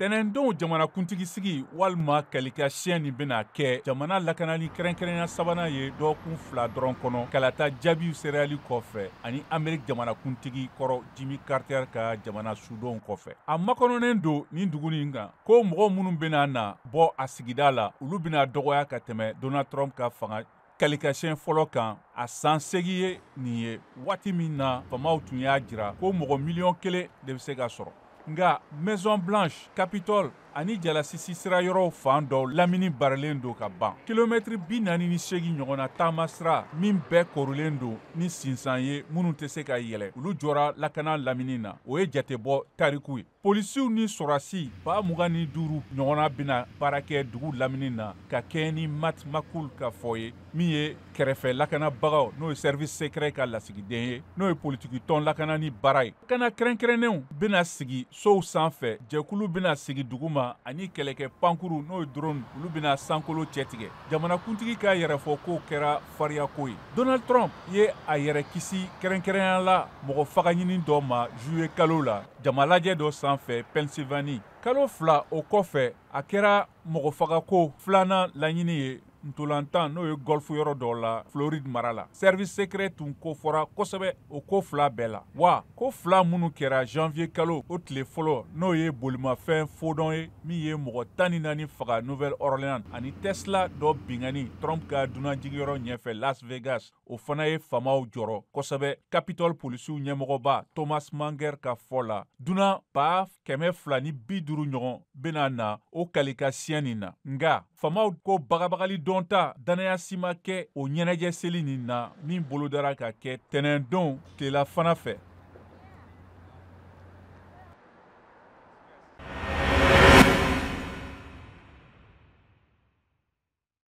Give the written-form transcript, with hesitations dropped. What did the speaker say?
tɛnɛndonw jamanakuntigi sigi walima kalikasiyɛn nin bena kɛ jamana lakanali kɛrɛnkɛrɛnya sabanan ye dɔgɔkun 2 dɔrɔn kɔnɔ kalata jaabiw sereyali kɔfɛ ani amerik jamanakuntigi kɔrɔ jimi carter ka jamana sudonw kɔfɛ a makɔnɔnen don nin dugu nin kan ko mɔgɔ minnu bena na bɔ a sigida la olu bena dɔgɔya ka tɛmɛ donald trump ka fanga kalikasiyɛn fɔlɔ kan a san 8 ye nin ye waati min na famaw tun y'a jira ko mɔgɔ miliyɔn 1 de be se ka sɔrɔ nga maison blanche capitole ani jalasisi sira yɔrɔw fan dɔw lamini barilen don ka ban kilomɛtiri 48 ɲɔgɔnna taama sira min bɛɛ korilen don ni sinsan ye minnu tɛ se ka yɛlɛ olu jɔra lakana lamini na o ye jatebɔ tariku ye polisiw ni sɔrasi 25 ɲɔgɔnna bena baara kɛ dugu lamini na ka kɛɲɛ ni Matt McCool ka fɔ ye min ye kɛrɛfɛ lakanabagaw n'o ye service secret ka lasigiden ye n'o ye politiki tɔn lakana ni baara ye lakana kɛrɛnkɛrɛnnenw bena sigi sow sanfɛ jɛkulu bena sigi duguma ani kɛlɛkɛ pankuru n'o ye drone olu bena sankolo cɛtigɛ jamanakuntigi ka yɛrɛfɔ kow kɛra fariyako ye donald trump ye a yɛrɛ kisi kɛrɛnkɛrɛnya la mɔgɔ fagaɲini dɔ ma juye kalo la jamalajɛ dɔ sanfɛ pennsylvanie kalo 2 o kɔfɛ a kɛra mɔgɔ fagako filanan laɲini ye ntolantan n'o ye golf yɔrɔ dɔ la floride mara la service secret tun kofɔra kosɛbɛ o ko 2 bɛɛ la wa ko 2 minnu kɛra janvier kalo o tile fɔlɔ n'o ye bolimafɛn fodɔn ye min ye mɔgɔ 14 faga nouvelle orleans ani tesla dɔ bingani trump ka dunanjigiyɔrɔ ɲɛfɛ las vegas o fana ye famaw jɔrɔ kosɛbɛ capitol polisiw ɲɛmɔgɔba thomas manger ka fɔ la dunan 250 ɲɔgɔn bena na o kalikasiyɛn nin na nga famaw ko bagabagali dɔn ta danaya si ma kɛ o ɲɛnajɛ seli nin na min bolodara ka kɛ tɛnɛndon tilela fana fɛ